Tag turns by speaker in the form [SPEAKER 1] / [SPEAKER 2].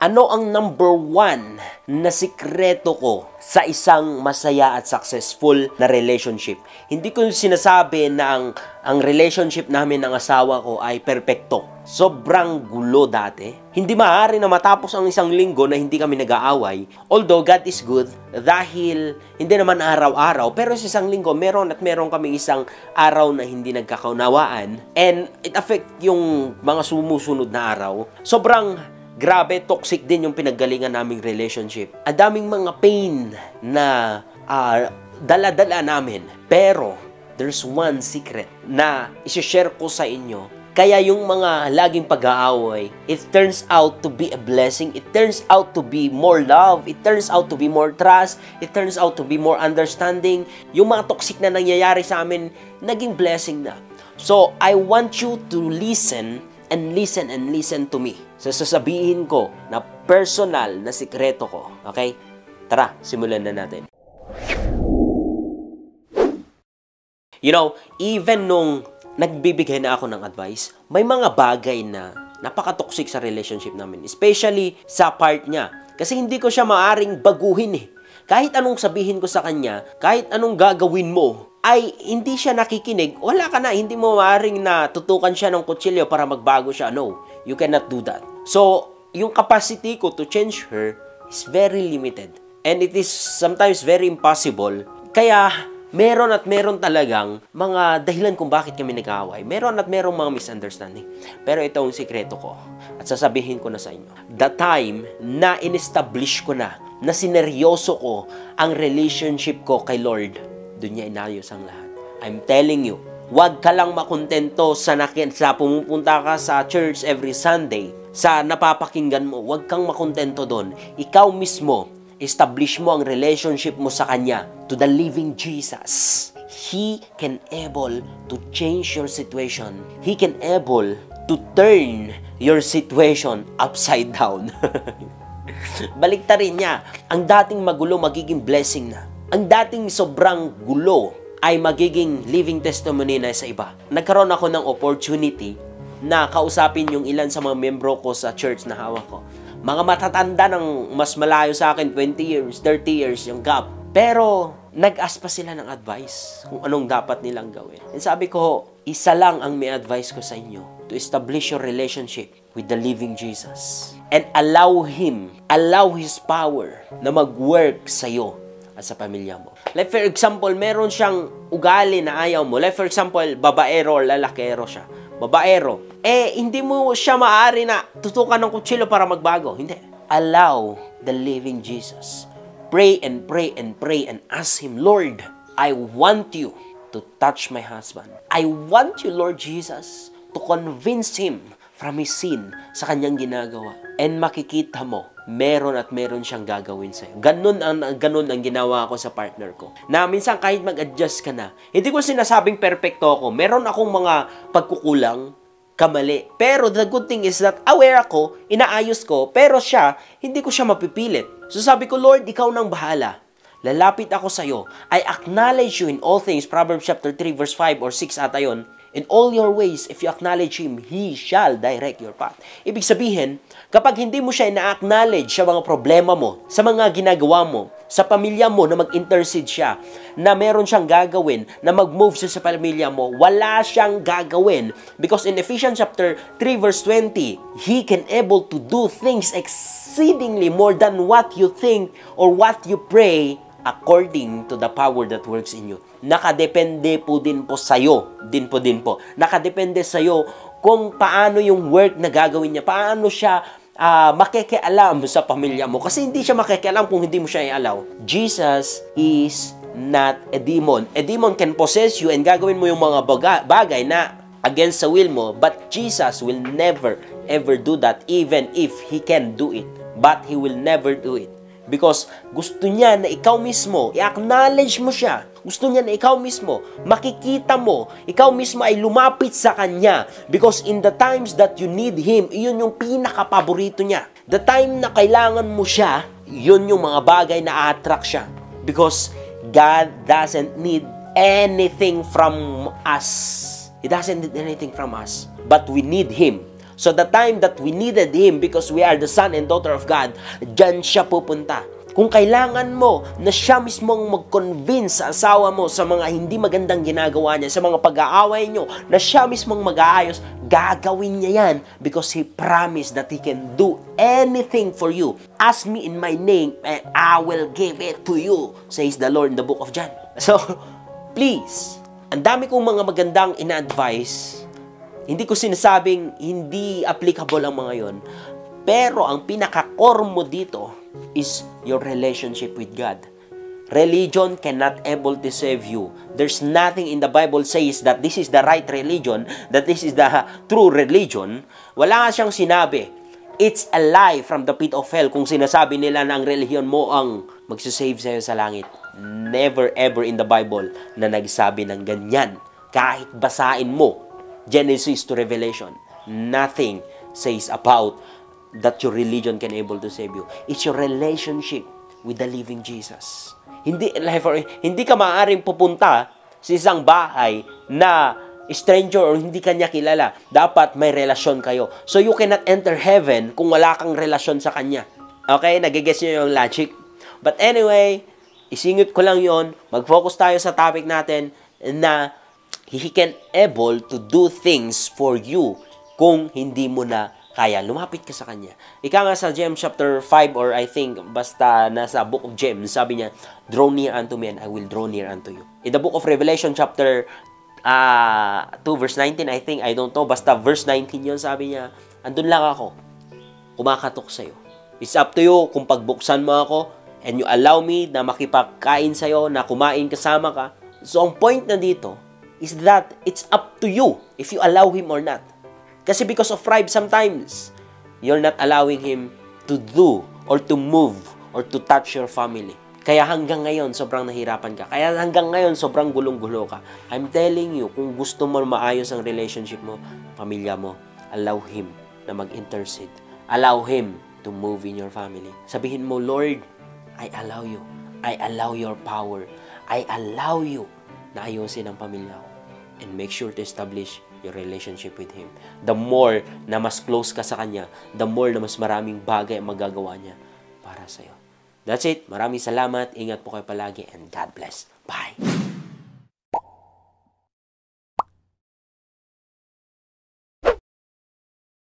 [SPEAKER 1] Ano ang number 1 na sikreto ko sa isang masaya at successful na relationship? Hindi ko sinasabi na ang relationship namin ng asawa ko ay perpekto. Sobrang gulo dati. Hindi maaari na matapos ang isang linggo na hindi kami nag-aaway. Although God is good, dahil hindi naman araw-araw, pero sa isang linggo, meron kaming isang araw na hindi nagkakaunawaan. And it affect yung mga sumusunod na araw. Sobrang grabe, toxic din yung pinaggalingan naming relationship. Ang daming mga pain na dala-dala namin. Pero, there's one secret na isi-share ko sa inyo. Kaya yung mga laging pag-aaway, it turns out to be a blessing. It turns out to be more love. It turns out to be more trust. It turns out to be more understanding. Yung mga toxic na nangyayari sa amin, naging blessing na. So, I want you to listen and listen to me. So, sasabihin ko na personal na sikreto ko. Okay? Tara, simulan na natin. You know, even nung nagbibigay na ako ng advice, may mga bagay na napaka-toxic sa relationship namin. Especially sa part niya. Kasi hindi ko siya maaring baguhin eh. Kahit anong sabihin ko sa kanya, kahit anong gagawin mo, ay hindi siya nakikinig, wala ka na, hindi mo maaaring na tutukan siya ng kutsilyo para magbago siya. No, you cannot do that. So, yung capacity ko to change her is very limited. And it is sometimes very impossible. Kaya, meron talagang mga dahilan kung bakit kami nag-aaway. Meron mga misunderstanding. Pero ito ang sikreto ko. At sasabihin ko na sa inyo. The time na in-establish ko na sineryoso ko ang relationship ko kay Lord, doon niya inayos ang lahat. I'm telling you, huwag ka lang makontento sa pumupunta ka sa church every Sunday, sa napapakinggan mo, huwag kang makontento doon. Ikaw mismo, establish mo ang relationship mo sa Kanya, to the living Jesus. He can able to change your situation. He can able to turn your situation upside down. Baliktarin niya. Ang dating magulo, magiging blessing na. Ang dating sobrang gulo ay magiging living testimony na sa iba. Nagkaroon ako ng opportunity na kausapin yung ilan sa mga membro ko sa church na hawak ko. Mga matatanda ng mas malayo sa akin, 20 years, 30 years yung gap. Pero nag-ask pa sila ng advice kung anong dapat nilang gawin. And sabi ko, isa lang ang may advice ko sa inyo, to establish your relationship with the living Jesus. And allow His power na mag-work sa'yo at sa pamilya mo. Like for example, meron siyang ugali na ayaw mo. Like for example, babaero or lalakero siya. Babaero. Hindi mo siya maaari na tutukan ng kutsilyo para magbago. Hindi. Allow the living Jesus. Pray and pray and pray and ask Him, Lord, I want you to touch my husband. I want you, Lord Jesus, to convince him from his sin sa kanyang ginagawa. And makikita mo, meron siyang gagawin sa'yo. Ganun ang ginawa ko sa partner ko. Na minsan kahit mag-adjust ka na, hindi ko sinasabing perfecto ako. Meron akong mga pagkukulang, kamali. Pero the good thing is that aware ako, inaayos ko, pero siya, hindi ko siya mapipilit. So sabi ko, Lord, ikaw nang bahala. Lalapit ako sa'yo. I acknowledge you in all things. Proverbs chapter 3 verse 5 or 6 ata yun. In all your ways, if you acknowledge Him, He shall direct your path. Ibig sabihin, kapag hindi mo siya ina-acknowledge sa mga problema mo, sa mga ginagawa mo, sa pamilya mo na mag-intercede siya, na meron siyang gagawin, na mag-move siya sa pamilya mo, wala siyang gagawin. Because in Ephesians chapter 3 verse 20, He can able to do things exceedingly more than what you think or what you pray according to the power that works in you. Nakadepende po din po sa'yo. Nakadepende sa'yo kung paano yung work na gagawin niya. Paano siya makikialam sa pamilya mo. Kasi hindi siya makikialam kung hindi mo siya i-allow. Jesus is not a demon. A demon can possess you and gagawin mo yung mga bagay na against sa will mo. But Jesus will never ever do that even if He can do it. But He will never do it. Because gusto niya na ikaw mismo, i-acknowledge mo siya. Gusto niya na ikaw mismo, makikita mo, ikaw mismo ay lumapit sa Kanya. Because in the times that you need Him, iyon yung pinaka-paborito niya. The time na kailangan mo siya, yun yung mga bagay na attract siya. Because God doesn't need anything from us. He doesn't need anything from us. But we need Him. So the time that we needed Him because we are the son and daughter of God, dyan siya pupunta. Kung kailangan mo na siya mismong mag-convince sa asawa mo sa mga hindi magandang ginagawa niya, sa mga pag-aaway nyo, na siya mismong mag-aayos, gagawin niya yan because He promised that He can do anything for you. Ask me in my name and I will give it to you, says the Lord in the book of John. So, please, ang dami kong mga magandang ina-advise. Hindi ko sinasabing hindi applicable ang mga yon. Pero ang pinaka-core mo dito is your relationship with God. Religion cannot able to save you. There's nothing in the Bible says that this is the right religion, that this is the true religion. Wala nga siyang sinabi. It's a lie from the pit of hell kung sinasabi nila na ang religion mo ang magsisave sa'yo sa langit. Never ever in the Bible na nagsabi ng ganyan. Kahit basain mo Genesis to Revelation, nothing says about that your religion can able to save you. It's your relationship with the living Jesus. Hindi ka maaaring pupunta sa isang bahay na stranger or hindi kanya kilala. Dapat may relasyon kayo. So you cannot enter heaven kung wala kang relasyon sa kanya. Okay? Nagigets niyo yung logic? But anyway, isingit ko lang yon. Mag-focus tayo sa topic natin na He can able to do things for you kung hindi mo na kaya. Lumapit ka sa Kanya. Ika nga sa James chapter 5 or I think basta nasa book of James, sabi niya, draw near unto me and I will draw near unto you. In the book of Revelation chapter 2 verse 19, I think, I don't know, basta verse 19 yun, sabi niya, andun lang ako, kumakatok sa'yo. It's up to you kung pagbuksan mo ako and you allow me na makipagkain sa'yo, na kumain kasama ka. So, ang point na dito is that it's up to you if you allow Him or not. Kasi because of pride sometimes, you're not allowing Him to do or to move or to touch your family. Kaya hanggang ngayon, sobrang nahirapan ka. Kaya hanggang ngayon, sobrang gulong-gulo ka. I'm telling you, kung gusto mo maayos ang relationship mo, pamilya mo, allow Him na mag-intercede. Allow Him to move in your family. Sabihin mo, Lord, I allow you. I allow your power. I allow you na ayusin ang pamilya ko. And make sure to establish your relationship with Him. The more na mas close ka sa Kanya, the more na mas maraming bagay ang magagawa niya para sa'yo. That's it. Maraming salamat. Ingat po kayo palagi and God bless. Bye!